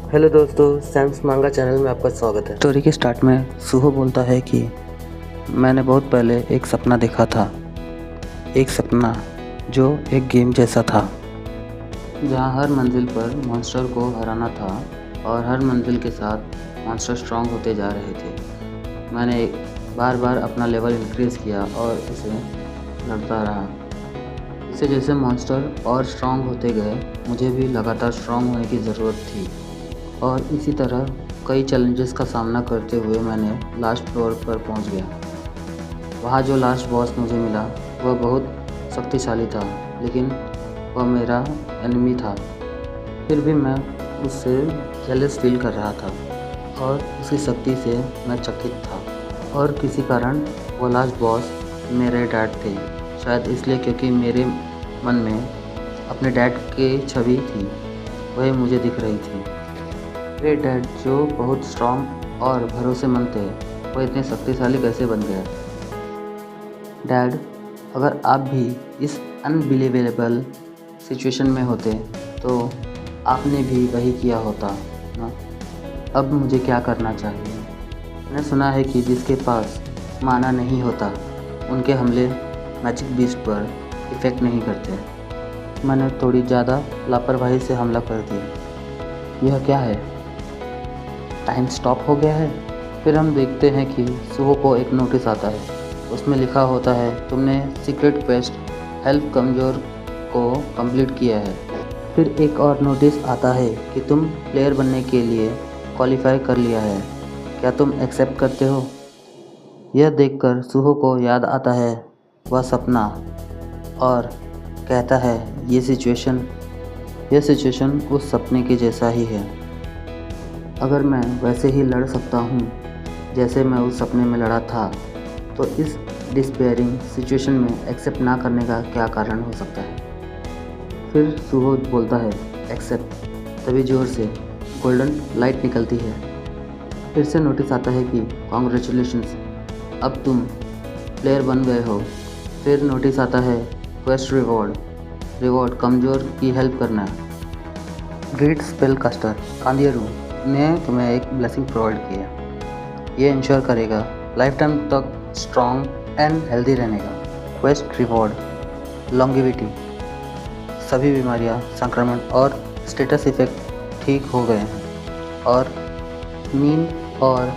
Hello दोस्तों, Sam's मांगा channel में आपका स्वागत है। स्टोरी के स्टार्ट में सुहो बोलता है कि मैंने बहुत पहले एक सपना देखा था। एक सपना जो एक गेम जैसा था, जहाँ हर मंजिल पर मॉन्स्टर को हराना था और हर मंजिल के साथ मॉन्स्टर स्ट्रांग होते जा रहे थे। मैंने बार बार अपना लेवल इंक्रीज़ किया और उसे लड़ता रहा। जैसे जैसे मॉन्स्टर और स्ट्रांग होते गए, मुझे भी लगातार स्ट्रांग होने की ज़रूरत थी। और इसी तरह कई चैलेंजेस का सामना करते हुए मैंने लास्ट फ्लोर पर पहुंच गया। वहाँ जो लास्ट बॉस मुझे मिला वह बहुत शक्तिशाली था, लेकिन वह मेरा एनिमी था। फिर भी मैं उससे जेलस फील कर रहा था और उसकी शक्ति से मैं चकित था। और किसी कारण वो लास्ट बॉस मेरे डैड थे, शायद इसलिए क्योंकि मेरे मन में अपने डैड की छवि थी, वही मुझे दिख रही थी। मेरे डैड जो बहुत स्ट्रांग और भरोसेमंद थे, वो इतने शक्तिशाली कैसे बन गए? डैड, अगर आप भी इस अनबिलीवेबल सिचुएशन में होते तो आपने भी वही किया होता ना? अब मुझे क्या करना चाहिए? मैंने सुना है कि जिसके पास माना नहीं होता, उनके हमले मैजिक बीस्ट पर इफ़ेक्ट नहीं करते। मैंने थोड़ी ज़्यादा लापरवाही से हमला कर दिया। यह क्या है? टाइम स्टॉप हो गया है। फिर हम देखते हैं कि सुहो को एक नोटिस आता है। उसमें लिखा होता है, तुमने सीक्रेट क्वेस्ट हेल्प कमज़ोर को कंप्लीट किया है। फिर एक और नोटिस आता है कि तुम प्लेयर बनने के लिए क्वालिफाई कर लिया है। क्या तुम एक्सेप्ट करते हो? यह देखकर सुहो को याद आता है वह सपना और कहता है यह सिचुएशन उस सपने के जैसा ही है। अगर मैं वैसे ही लड़ सकता हूँ जैसे मैं उस सपने में लड़ा था, तो इस डिस्पेयरिंग सिचुएशन में एक्सेप्ट ना करने का क्या कारण हो सकता है? फिर सुहो बोलता है एक्सेप्ट, तभी जोर से गोल्डन लाइट निकलती है। फिर से नोटिस आता है कि कॉन्ग्रेचुलेशंस, अब तुम प्लेयर बन गए हो। फिर नोटिस आता है क्वेस्ट रिवॉर्ड कमज़ोर की हेल्प करना। ग्रेट स्पेल कास्टर कांदियरू ने तुम्हें एक ब्लेसिंग प्रोवाइड किया। ये इंश्योर करेगा लाइफ टाइम तक स्ट्रॉन्ग एंड हेल्दी रहने का। क्वेस्ट रिवॉर्ड लॉन्गेविटी, सभी बीमारियां, संक्रमण और स्टेटस इफेक्ट ठीक हो गए हैं और नींद और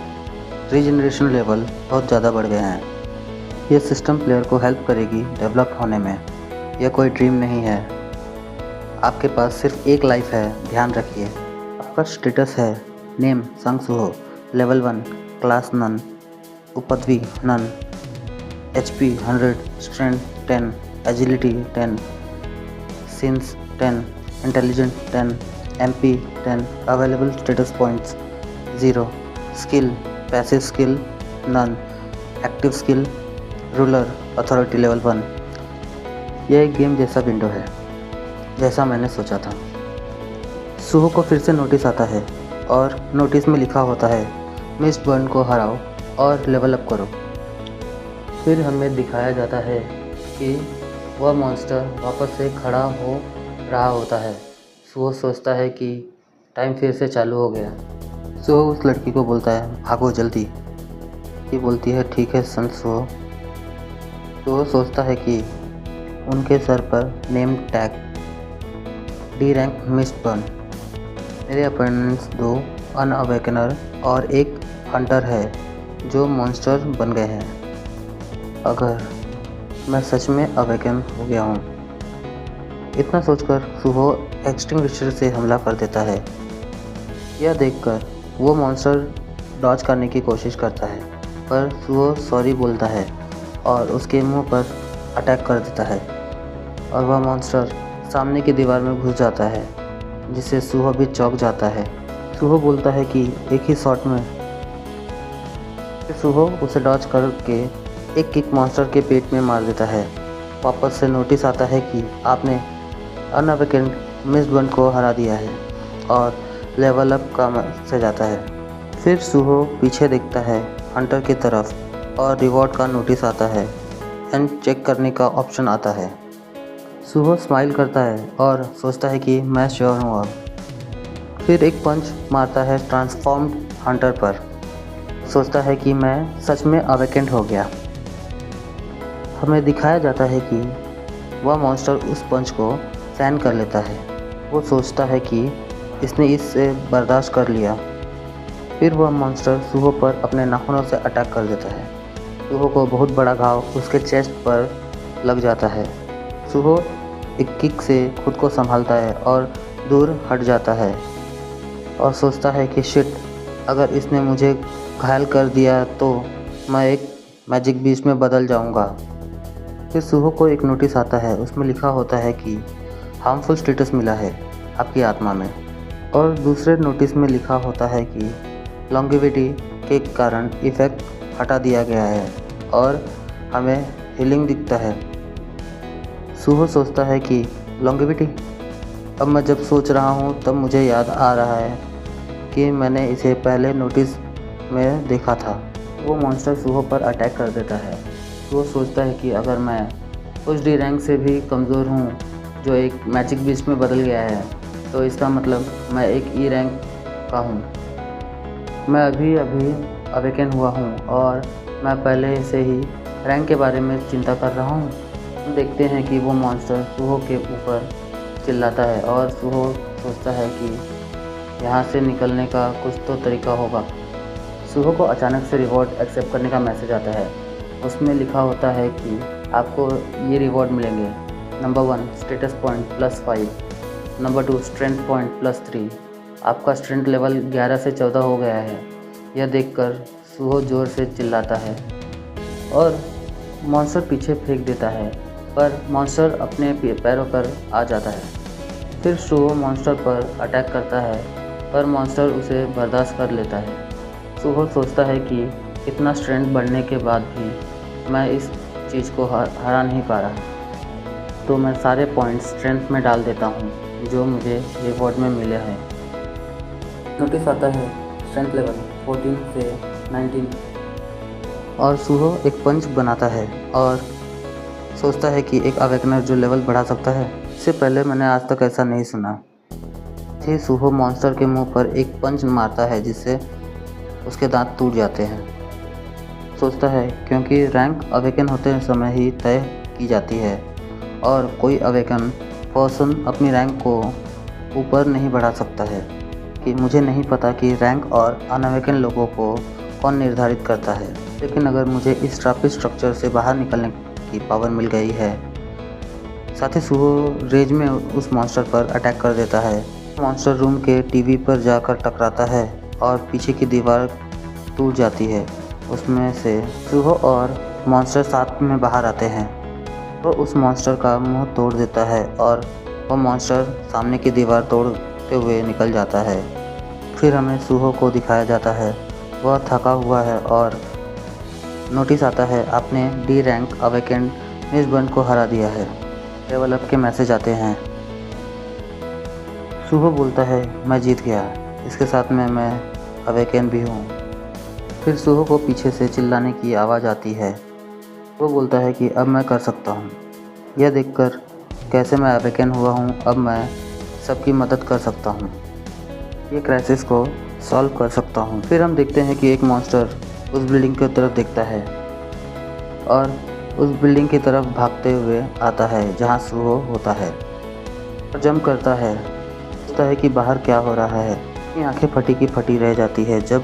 रीजनरेशन लेवल बहुत ज़्यादा बढ़ गए हैं। ये सिस्टम प्लेयर को हेल्प करेगी डेवलप होने में। यह कोई ड्रीम नहीं है। आपके पास सिर्फ एक लाइफ है, ध्यान रखिए। आपका स्टेटस है name Sung Suho, level 1, class none, उपद्वी none, HP 100, strength 10, agility 10, sense 10, intelligent 10, MP 10, available status points 0, skill passive skill none, active skill ruler authority level 1। यह एक गेम जैसा विंडो है, जैसा मैंने सोचा था। सुहो को फिर से नोटिस आता है और नोटिस में लिखा होता है मिस्ट बर्न को हराओ और लेवल अप करो। फिर हमें दिखाया जाता है कि वह मॉन्स्टर वापस से खड़ा हो रहा होता है। सुहो सोचता है कि टाइम फिर से चालू हो गया। सुहो उस लड़की को बोलता है भागो जल्दी। ये बोलती है ठीक है संत सुहो। सुहो सोचता है कि उनके सर पर name tag D rank mist burn. मेरे अपोनेंट्स 2 अनअवेकनर और एक हंटर है जो मॉन्स्टर बन गए हैं। अगर मैं सच में अवेकन हो गया हूँ। इतना सोचकर सुहो एक्सटिंग्विशर से हमला कर देता है। यह देखकर वो मॉन्स्टर डॉज करने की कोशिश करता है, पर सुहो सॉरी बोलता है और उसके मुंह पर अटैक कर देता है और वह मॉन्स्टर सामने की दीवार में घुस जाता है, जिससे सुहो भी चौंक जाता है। सुहो बोलता है कि एक ही शॉट में। फिर सुहो उसे डॉज करके एक किक मॉन्स्टर के पेट में मार देता है। वापस से नोटिस आता है कि आपने अनअवेकेंड मिस्ट बर्न को हरा दिया है और लेवल अप का से जाता है। फिर सुहो पीछे देखता है हंटर की तरफ और रिवॉर्ड का नोटिस आता है एंड चेक करने का ऑप्शन आता है। सुहो स्माइल करता है और सोचता है कि मैं श्योर हूँ अब। फिर एक पंच मारता है ट्रांसफॉर्म्ड हंटर पर। सोचता है कि मैं सच में अवेकेंड हो गया। हमें दिखाया जाता है कि वह मॉन्स्टर उस पंच को सहन कर लेता है। वो सोचता है कि इसने इससे बर्दाश्त कर लिया। फिर वह मॉन्स्टर सुहो पर अपने नाखूनों से अटैक कर देता है। सुहो को बहुत बड़ा घाव उसके चेस्ट पर लग जाता है। सुहो एक किक से खुद को संभालता है और दूर हट जाता है और सोचता है कि शिट, अगर इसने मुझे घायल कर दिया तो मैं एक मैजिक बीस्ट में बदल जाऊंगा। फिर सुहो को एक नोटिस आता है। उसमें लिखा होता है कि हार्मफुल स्टेटस मिला है आपकी आत्मा में, और दूसरे नोटिस में लिखा होता है कि लॉन्गेविटी के कारण इफ़ेक्ट हटा दिया गया है और हमें हीलिंग दिखता है। सुहो सोचता है कि लॉन्गेविटी, अब मैं जब सोच रहा हूँ तब मुझे याद आ रहा है कि मैंने इसे पहले नोटिस में देखा था। वो मॉन्स्टर सुहो पर अटैक कर देता है। वो सोचता है कि अगर मैं उस डी रैंक से भी कमज़ोर हूँ जो एक मैजिक बीस्ट में बदल गया है, तो इसका मतलब मैं एक ई रैंक का हूँ। मैं अभी अवेकन हुआ हूँ और मैं पहले से ही रैंक के बारे में चिंता कर रहा हूँ। हम देखते हैं कि वो मॉन्स्टर सुहो के ऊपर चिल्लाता है और सुहो सोचता है कि यहाँ से निकलने का कुछ तो तरीका होगा। सुहो को अचानक से रिवॉर्ड एक्सेप्ट करने का मैसेज आता है। उसमें लिखा होता है कि आपको ये रिवॉर्ड मिलेंगे। Number 1 status point +5, number 2 strength point +3। आपका स्ट्रेंथ लेवल 11 से 14 हो गया है। यह देखकर सुहो ज़ोर से चिल्लाता है और मॉन्स्टर पीछे फेंक देता है, पर मॉन्स्टर अपने पैरों पर आ जाता है। फिर सुहो मॉन्स्टर पर अटैक करता है, पर मॉन्स्टर उसे बर्दाश्त कर लेता है। सुहो सोचता है कि इतना स्ट्रेंथ बढ़ने के बाद भी मैं इस चीज़ को हरा नहीं पा रहा, तो मैं सारे पॉइंट्स स्ट्रेंथ में डाल देता हूँ जो मुझे रिवॉर्ड में मिले हैं। नोटिस आता है स्ट्रेंथ लेवल 14 से 19 और सुहो एक पंच बनाता है और सोचता है कि एक अवेकनर जो लेवल बढ़ा सकता है। इससे पहले मैंने आज तक ऐसा नहीं सुना। फिर सुहो मॉन्स्टर के मुंह पर एक पंच मारता है जिससे उसके दांत टूट जाते हैं। सोचता है क्योंकि रैंक अवेकन होते समय ही तय की जाती है और कोई अवेकन पर्सन अपनी रैंक को ऊपर नहीं बढ़ा सकता है, कि मुझे नहीं पता कि रैंक और अनअवेकन लोगों को कौन निर्धारित करता है। लेकिन अगर मुझे इस ट्रैपिक स्ट्रक्चर से बाहर निकलने की पावर मिल गई है। साथ ही सुहो रेज में उस मॉन्स्टर पर अटैक कर देता है। मॉन्स्टर रूम के टीवी पर जाकर टकराता है और पीछे की दीवार टूट जाती है। उसमें से सुहो और मॉन्स्टर साथ में बाहर आते हैं। वो उस मॉन्स्टर का मुंह तोड़ देता है और वो मॉन्स्टर सामने की दीवार तोड़ते हुए निकल जाता है। फिर हमें सुहो को दिखाया जाता है। वह थका हुआ है और नोटिस आता है आपने डी रैंक अवेकेंड मिसबर्न को हरा दिया है। लेवल अप के मैसेज आते हैं। सुहो बोलता है मैं जीत गया, इसके साथ में मैं अवेकन भी हूँ। फिर सुहो को पीछे से चिल्लाने की आवाज़ आती है। वो बोलता है कि अब मैं कर सकता हूँ। यह देखकर कैसे मैं अवेकन हुआ हूँ, अब मैं सबकी मदद कर सकता हूँ, ये क्राइसिस को सॉल्व कर सकता हूँ। फिर हम देखते हैं कि एक मॉन्स्टर उस बिल्डिंग की तरफ देखता है और उस बिल्डिंग की तरफ भागते हुए आता है जहाँ सुहो होता है और जंप करता है। सोचता है कि बाहर क्या हो रहा है। अपनी आंखें फटी की फटी रह जाती है जब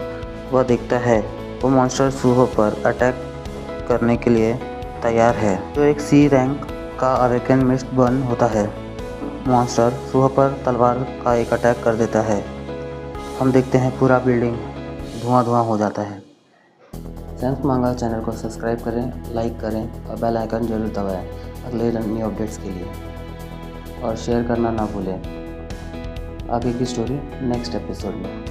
वह देखता है वो मॉन्स्टर सुहो पर अटैक करने के लिए तैयार है, जो एक सी रैंक का अवेकन मिस्टबर्न होता है। मॉन्स्टर सुहो पर तलवार का एक अटैक कर देता है। हम देखते हैं पूरा बिल्डिंग धुआं हो जाता है। सैम्स मांगा चैनल को सब्सक्राइब करें, लाइक करें और बेल आइकन जरूर दबाएं अगले न्यू अपडेट्स के लिए, और शेयर करना ना भूलें। आगे की स्टोरी नेक्स्ट एपिसोड में।